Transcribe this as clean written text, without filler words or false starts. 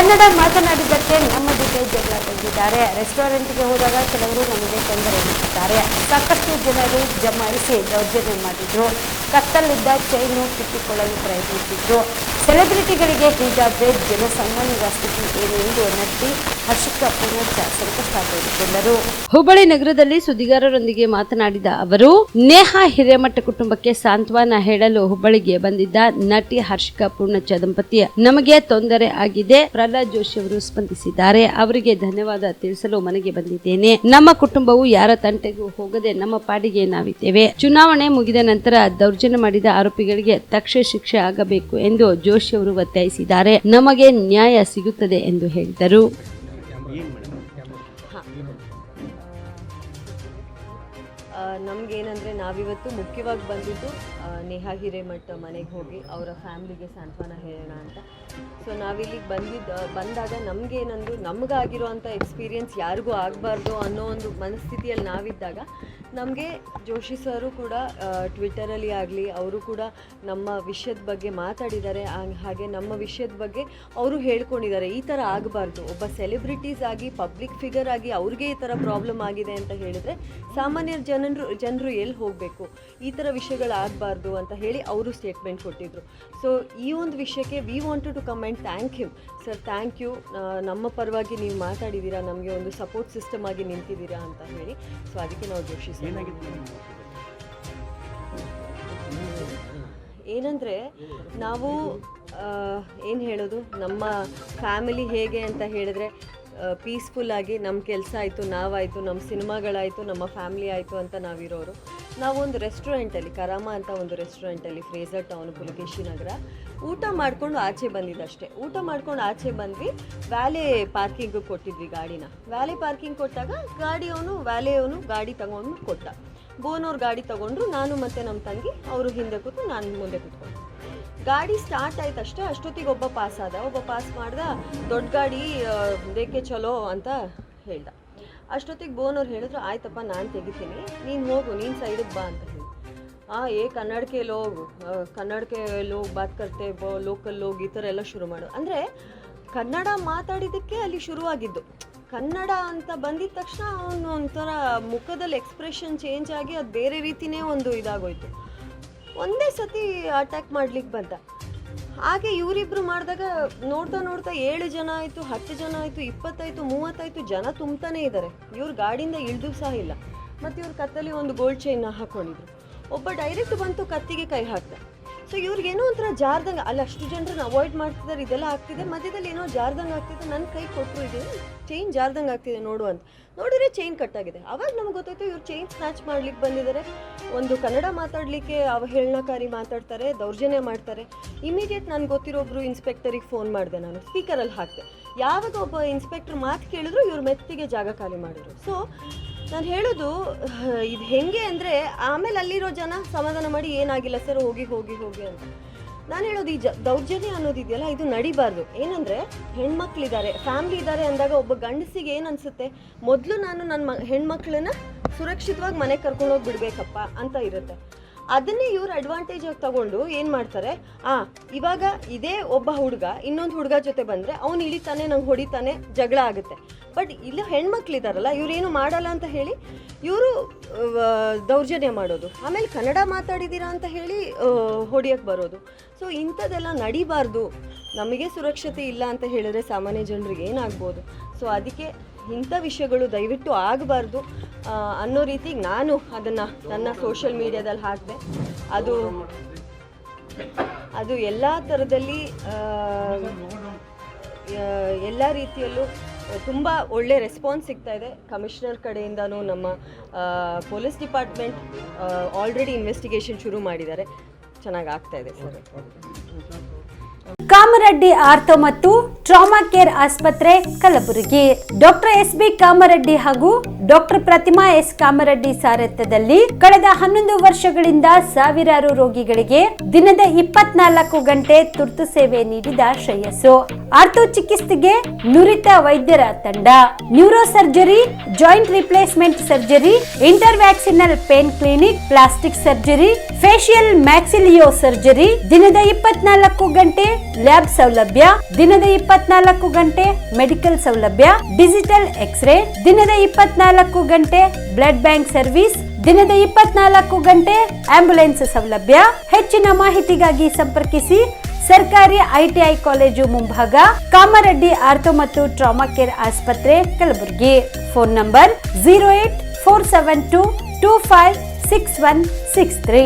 ಕನ್ನಡ ಮಾತನಾಡಿದ್ದಕ್ಕೆ ನಮ್ಮ ಜೊತೆ ಜಗಳ ತೆಗೆದಿದ್ದಾರೆ. ರೆಸ್ಟೋರೆಂಟ್ಗೆ ಹೋದಾಗ ಕೆಲವರು ನಮಗೆ ತೊಂದರೆ ನೀಡಿದ್ದಾರೆ. ಸಾಕಷ್ಟು ಜನರು ಜಮಾಯಿಸಿ ದೌರ್ಜನ್ಯ ಮಾಡಿದ್ರು. ಕತ್ತಲ್ಲಿದ್ದ ಚೈನು ಕಿತ್ತುಕೊಳ್ಳಲು ಪ್ರಯತ್ನಿಸಿದ್ರು. ಸೆಲೆಬ್ರಿಟಿಗಳಿಗೆ ಹೀಗಾದ್ರೆ ಜನಸಾಮಾನ್ಯರ ಸ್ಥಿತಿ ಏನು ಎಂದು ನಟಿ ಹರ್ಷಿಕಾ ಪೂರ್ಣಚ್ಚ ಸಂಕಷ್ಟ ತೆಗೆದುಕೊಂಡರು. ಹುಬ್ಬಳ್ಳಿ ನಗರದಲ್ಲಿ ಸುದ್ದಿಗಾರರೊಂದಿಗೆ ಮಾತನಾಡಿದ ಅವರು, ನೇಹಾ ಹಿರೇಮಠ ಕುಟುಂಬಕ್ಕೆ ಸಾಂತ್ವನ ಹೇಳಲು ಹುಬ್ಬಳ್ಳಿಗೆ ಬಂದಿದ್ದ ನಟಿ ಹರ್ಷಿಕಾ ಪೂರ್ಣಚ್ಚ ದಂಪತಿ ನಮಗೆ ತೊಂದರೆ ಆಗಿದೆ. ಪ್ರಹ್ಲಾದ್ ಜೋಶಿ ಅವರು ಸ್ಪಂದಿಸಿದ್ದಾರೆ. ಅವರಿಗೆ ಧನ್ಯವಾದ ತಿಳಿಸಲು ಮನೆಗೆ ಬಂದಿದ್ದೇನೆ. ನಮ್ಮ ಕುಟುಂಬವು ಯಾರ ತಂಟೆಗೂ ಹೋಗದೆ ನಮ್ಮ ಪಾಡಿಗೆ ನಾವಿದ್ದೇವೆ. ಚುನಾವಣೆ ಮುಗಿದ ನಂತರ ದೌರ್ಜನ್ಯ ಮಾಡಿದ ಆರೋಪಿಗಳಿಗೆ ತಕ್ಷಣ ಶಿಕ್ಷೆ ಆಗಬೇಕು ಎಂದು ಜೋಶಿ ಅವರು ಒತ್ತಾಯಿಸಿದ್ದಾರೆ. ನಮಗೆ ನ್ಯಾಯ ಸಿಗುತ್ತದೆ ಎಂದು ಹೇಳಿದರು. ನಮಗೇನಂದರೆ ನಾವಿವತ್ತು ಮುಖ್ಯವಾಗಿ ಬಂದಿದ್ದು ನೇಹಾ ಹಿರೇಮಠ ಮನೆಗೆ ಹೋಗಿ ಅವರ ಫ್ಯಾಮ್ಲಿಗೆ ಸಾಂತ್ವನ ಹೇಳೋಣ ಅಂತ. ಸೊ ನಾವಿಲ್ಲಿಗೆ ಬಂದಾಗ ನಮಗೇನಂದು ನಮಗಾಗಿರೋಂಥ ಎಕ್ಸ್ಪೀರಿಯನ್ಸ್ ಯಾರಿಗೂ ಆಗಬಾರ್ದು ಅನ್ನೋ ಒಂದು ಮನಸ್ಥಿತಿಯಲ್ಲಿ ನಾವಿದ್ದಾಗ ನಮಗೆ ಜೋಶಿ ಸರು ಕೂಡ ಟ್ವಿಟ್ಟರಲ್ಲಿ ಆಗಲಿ ಅವರು ಕೂಡ ನಮ್ಮ ವಿಷಯದ ಬಗ್ಗೆ ಮಾತಾಡಿದ್ದಾರೆ. ಹಾಗೆ ನಮ್ಮ ವಿಷಯದ ಬಗ್ಗೆ ಅವರು ಹೇಳ್ಕೊಂಡಿದ್ದಾರೆ. ಈ ಥರ ಆಗಬಾರ್ದು, ಒಬ್ಬ ಸೆಲೆಬ್ರಿಟೀಸ್ ಆಗಿ ಪಬ್ಲಿಕ್ ಫಿಗರ್ ಆಗಿ ಅವ್ರಿಗೆ ಈ ಥರ ಪ್ರಾಬ್ಲಮ್ ಆಗಿದೆ ಅಂತ ಹೇಳಿದರೆ ಸಾಮಾನ್ಯ ಜನರು ಎಲ್ಲಿ ಹೋಗಬೇಕು, ಈ ಥರ ವಿಷಯಗಳಾಗಬಾರ್ದು ಅಂತ ಹೇಳಿ ಅವರು ಸ್ಟೇಟ್ಮೆಂಟ್ ಕೊಟ್ಟಿದ್ರು. ಸೊ ಈ ಒಂದು ವಿಷಯಕ್ಕೆ we wanted to come and thank him. Sir thank you, ನಮ್ಮ ಪರವಾಗಿ ನೀವು ಮಾತಾಡಿದ್ದೀರಾ, ನಮಗೆ ಒಂದು ಸಪೋರ್ಟ್ ಸಿಸ್ಟಮ್ ಆಗಿ ನಿಂತಿದ್ದೀರಾ ಅಂತ ಹೇಳಿ. ಸೊ ಅದಕ್ಕೆ ನಾವು ಜೋಶಿ ಏನಂದರೆ ನಾವು ಏನು ಹೇಳೋದು, ನಮ್ಮ ಫ್ಯಾಮಿಲಿ ಹೇಗೆ ಅಂತ ಹೇಳಿದ್ರೆ ಪೀಸ್ಫುಲ್ಲಾಗಿ ನಮ್ಮ ಕೆಲಸ ಆಯಿತು, ನಾವಾಯಿತು, ನಮ್ಮ ಸಿನಿಮಾಗಳಾಯಿತು, ನಮ್ಮ ಫ್ಯಾಮಿಲಿ ಆಯಿತು ಅಂತ ನಾವಿರೋರು. ನಾವೊಂದು ರೆಸ್ಟೋರೆಂಟಲ್ಲಿ, ಕರಾಮ ಅಂತ ಒಂದು ರೆಸ್ಟೋರೆಂಟಲ್ಲಿ, ಫ್ರೇಜರ್ ಟೌನ್, ಪುಲಕೇಶಿ ನಗರ, ಊಟ ಮಾಡಿಕೊಂಡು ಆಚೆ ಬಂದಿದ್ದಷ್ಟೇ. ಊಟ ಮಾಡ್ಕೊಂಡು ಆಚೆ ಬಂದ್ವಿ. ವ್ಯಾಲೆ ಪಾರ್ಕಿಂಗ್ ಕೊಟ್ಟಿದ್ವಿ ಗಾಡಿನ. ವ್ಯಾಲೆ ಪಾರ್ಕಿಂಗ್ ಕೊಟ್ಟಾಗ ವ್ಯಾಲೆಯವನು ಗಾಡಿ ತಗೊಂಡು ಕೊಟ್ಟ. ಬೋನವ್ರು ಗಾಡಿ ತೊಗೊಂಡ್ರು. ನಾನು ಮತ್ತು ನಮ್ಮ ತಂಗಿ ಅವರು ಹಿಂದೆ ಕೂತು ನಾನು ಮುಂದೆ ಕೂತ್ಕೊಂಡು ಗಾಡಿ ಸ್ಟಾರ್ಟ್ ಆಯ್ತು ಅಷ್ಟೇ. ಅಷ್ಟೊತ್ತಿಗೆ ಒಬ್ಬ ಪಾಸ್ ಮಾಡ್ದ, ದೊಡ್ಡ ಗಾಡಿ ದೇಕೆ ಚಲೋ ಅಂತ ಹೇಳ್ದ. ಅಷ್ಟೊತ್ತಿಗೆ ಬೋನವ್ರು ಹೇಳಿದ್ರು, ಆಯ್ತಪ್ಪ ನಾನು ತೆಗಿತೀನಿ, ನೀನು ಹೋಗು, ನೀನು ಸೈಡಿಗೆ ಬಾ ಅಂತ ಹೇಳಿ. ಕನ್ನಡ ಕೆ ಲೋಗ್ ಬಾತ್ ಕರ್ತೆ ಲೋಕಲ್ ಲೋಗ್ ಈ ಥರ ಎಲ್ಲ ಶುರು ಮಾಡು. ಅಂದರೆ ಕನ್ನಡ ಮಾತಾಡಿದ್ದಕ್ಕೆ ಅಲ್ಲಿ ಶುರುವಾಗಿದ್ದು. ಕನ್ನಡ ಅಂತ ಬಂದಿದ ತಕ್ಷಣ ಅವನು ಒಂಥರ ಮುಖದಲ್ಲಿ ಎಕ್ಸ್ಪ್ರೆಷನ್ ಚೇಂಜ್ ಆಗಿ ಅದು ಬೇರೆ ರೀತಿಯೇ ಒಂದು ಇದಾಗೋಯ್ತು. ಒಂದೇ ಸತಿ ಅಟ್ಯಾಕ್ ಮಾಡ್ಲಿಕ್ಕೆ ಬಂದ. ಹಾಗೆ ಇವರಿಬ್ರು ಮಾಡಿದಾಗ ನೋಡ್ತಾ 7 ಜನ ಆಯಿತು, 10 ಜನ ಆಯಿತು, 20 ಆಯಿತು, 30 ಆಯಿತು, ಜನ ತುಂಬ್ತಾನೇ ಇದ್ದಾರೆ. ಇವ್ರು ಗಾಡಿಯಿಂದ ಇಳಿದು ಸಹ ಇಲ್ಲ. ಮತ್ತು ಇವ್ರ ಕತ್ತಲ್ಲಿ ಒಂದು ಗೋಲ್ಡ್ ಚೈನ್ ಹಾಕ್ಕೊಂಡಿದ್ರು. ಒಬ್ಬ ಡೈರೆಕ್ಟ್ ಬಂತು ಕತ್ತಿಗೆ ಕೈ ಹಾಕ್ದ. ಸೊ ಇವ್ರಿಗೇನೋ ಒಂಥರ ಜಾರ್ದಂಗೆ, ಅಲ್ಲಿ ಅಷ್ಟು ಜನರನ್ನ ಅವಾಯ್ಡ್ ಮಾಡ್ತಿದ್ದಾರೆ, ಇದೆಲ್ಲ ಆಗ್ತಿದೆ, ಮಧ್ಯದಲ್ಲಿ ಏನೋ ಜಾರ್ದಂಗೆ ಆಗ್ತಿದೆ. ನನ್ನ ಕೈ ಕೊಟ್ಟರು, ಇದೆ ಚೈನ್ ಜಾರ್ದಂಗೆ ಆಗ್ತಿದೆ ನೋಡು ಅಂತ. ನೋಡಿದ್ರೆ ಚೈನ್ ಕಟ್ಟಾಗಿದೆ. ಅವಾಗ ನಮ್ಗೆ ಗೊತ್ತಾಯ್ತು ಇವ್ರು ಚೈನ್ ಸ್ನ್ಯಾಚ್ ಮಾಡ್ಲಿಕ್ಕೆ ಬಂದಿದ್ದಾರೆ. ಒಂದು ಕನ್ನಡ ಮಾತಾಡಲಿಕ್ಕೆ ಅವಹೇಳನಕಾರಿ ಮಾತಾಡ್ತಾರೆ, ದೌರ್ಜನ್ಯ ಮಾಡ್ತಾರೆ. ಇಮಿಡಿಯೇಟ್ ನನಗೆ ಗೊತ್ತಿರೋಬ್ರು ಇನ್ಸ್ಪೆಕ್ಟರಿಗೆ ಫೋನ್ ಮಾಡಿದೆ, ನಾನು ಸ್ಪೀಕರಲ್ಲಿ ಹಾಕಿದೆ. ಯಾವಾಗ ಒಬ್ಬ ಇನ್ಸ್ಪೆಕ್ಟರ್ ಮಾತು ಕೇಳಿದ್ರು ಇವ್ರು ಮೆತ್ತಿಗೆ ಜಾಗ ಖಾಲಿ ಮಾಡಿದ್ರು. ಸೊ ನಾನು ಹೇಳೋದು ಇದು ಹೆಂಗೆ ಅಂದರೆ, ಆಮೇಲೆ ಅಲ್ಲಿರೋ ಜನ ಸಮಾಧಾನ ಮಾಡಿ ಏನಾಗಿಲ್ಲ ಸರ್, ಹೋಗಿ ಅಂತ. ನಾನು ಹೇಳೋದು ಈ ದೌರ್ಜನ್ಯ ಅನ್ನೋದಿದೆಯಲ್ಲ, ಇದು ನಡಿಬಾರ್ದು. ಏನಂದರೆ ಹೆಣ್ಮಕ್ಳಿದ್ದಾರೆ, ಫ್ಯಾಮ್ಲಿ ಇದ್ದಾರೆ ಅಂದಾಗ ಒಬ್ಬ ಗಂಡಸಿಗೆ ಏನು ಅನಿಸುತ್ತೆ, ಮೊದಲು ನಾನು ನನ್ನ ಹೆಣ್ಮಕ್ಳನ್ನ ಸುರಕ್ಷಿತವಾಗಿ ಮನೆಗೆ ಕರ್ಕೊಂಡೋಗಿ ಬಿಡಬೇಕಪ್ಪ ಅಂತ ಇರುತ್ತೆ. ಅದನ್ನೇ ಇವ್ರು ಅಡ್ವಾಂಟೇಜ್ ಆಗಿ ತಗೊಂಡು ಏನು ಮಾಡ್ತಾರೆ, ಇವಾಗ ಇದೇ ಒಬ್ಬ ಹುಡುಗ ಇನ್ನೊಂದು ಹುಡುಗ ಜೊತೆ ಬಂದರೆ ಅವ್ನು ಇಳಿತಾನೆ, ನಂಗೆ ಹೊಡಿತಾನೆ, ಜಗಳ ಆಗುತ್ತೆ. ಬಟ್ ಇಲ್ಲಿ ಹೆಣ್ಮಕ್ಳಿದಾರಲ್ಲ, ಇವ್ರೇನು ಮಾಡಲ್ಲ ಅಂತ ಹೇಳಿ ಇವರು ದೌರ್ಜನ್ಯ ಮಾಡೋದು, ಆಮೇಲೆ ಕನ್ನಡ ಮಾತಾಡಿದ್ದೀರಾ ಅಂತ ಹೇಳಿ ಹೊಡಿಯೋಕ್ಕೆ ಬರೋದು. ಸೊ ಇಂಥದ್ದೆಲ್ಲ ನಡಿಬಾರ್ದು. ನಮಗೆ ಸುರಕ್ಷತೆ ಇಲ್ಲ ಅಂತ ಹೇಳಿದ್ರೆ ಸಾಮಾನ್ಯ ಜನರಿಗೆ ಏನಾಗ್ಬೋದು. ಸೊ ಅದಕ್ಕೆ ಇಂಥ ವಿಷಯಗಳು ದಯವಿಟ್ಟು ಆಗಬಾರ್ದು ಅನ್ನೋ ರೀತಿಗೆ ನಾನು ಅದನ್ನು ನನ್ನ ಸೋಷಿಯಲ್ ಮೀಡಿಯಾದಲ್ಲಿ ಹಾಕಿದೆ. ಅದು ಎಲ್ಲ ಥರದಲ್ಲಿ ಎಲ್ಲ ರೀತಿಯಲ್ಲೂ ತುಂಬ ಒಳ್ಳೆ ರೆಸ್ಪಾನ್ಸ್ ಸಿಗ್ತಾ ಇದೆ. ಕಮಿಷನರ್ ಕಡೆಯಿಂದನೂ ನಮ್ಮ ಪೊಲೀಸ್ ಡಿಪಾರ್ಟ್ಮೆಂಟ್ ಆಲ್ರೆಡಿ ಇನ್ವೆಸ್ಟಿಗೇಷನ್ ಶುರು ಮಾಡಿದ್ದಾರೆ. ಚೆನ್ನಾಗಿ ಆಗ್ತಾ ಇದೆ ಸರ್. ಕಾಮರೆಡ್ಡಿ ಆರ್ಥೋ ಮತ್ತು ಟ್ರಾಮಾ ಕೇರ್ ಆಸ್ಪತ್ರೆ ಕಲಬುರಗಿ. ಡಾಕ್ಟರ್ SB ಕಾಮರೆಡ್ಡಿ ಹಾಗೂ ಡಾಕ್ಟರ್ ಪ್ರತಿಮಾ S ಕಾಮರೆಡ್ಡಿ ಸಾರಥ್ಯದಲ್ಲಿ ಕಳೆದ 11 ವರ್ಷಗಳಿಂದ ಸಾವಿರಾರು ರೋಗಿಗಳಿಗೆ ದಿನದ 24 ಗಂಟೆ ತುರ್ತು ಸೇವೆ ನೀಡಿದ ಶ್ರೇಯಸ್ಸು. ಆರ್ಥೋ ಚಿಕಿತ್ಸೆಗೆ ನುರಿತ ವೈದ್ಯರ ತಂಡ, neuro surgery, joint replacement surgery, interventional pain clinic, plastic surgery, facial maxillo surgery, ದಿನದ 24 ಗಂಟೆ ಲ್ಯಾಬ್ ಸೌಲಭ್ಯ, ದಿನದ 24 ಗಂಟೆ ಮೆಡಿಕಲ್ ಸೌಲಭ್ಯ, ಡಿಜಿಟಲ್ ಎಕ್ಸ್ರೇ, ದಿನದ 24 ಗಂಟೆ ಬ್ಲಡ್ ಬ್ಯಾಂಕ್ ಸರ್ವಿಸ್, ದಿನದ 24 ಗಂಟೆ ಆಂಬ್ಯುಲೆನ್ಸ್ ಸೌಲಭ್ಯ. ಹೆಚ್ಚಿನ ಮಾಹಿತಿಗಾಗಿ ಸಂಪರ್ಕಿಸಿ ಸರ್ಕಾರಿ ITI ಕಾಲೇಜು ಮುಂಭಾಗ, ಕಾಮರೆಡ್ಡಿ ಆರ್ಥೋ ಮತ್ತು ಟ್ರಾಮಾ ಕೇರ್ ಆಸ್ಪತ್ರೆ, ಕಲಬುರಗಿ. Phone number 084722566163.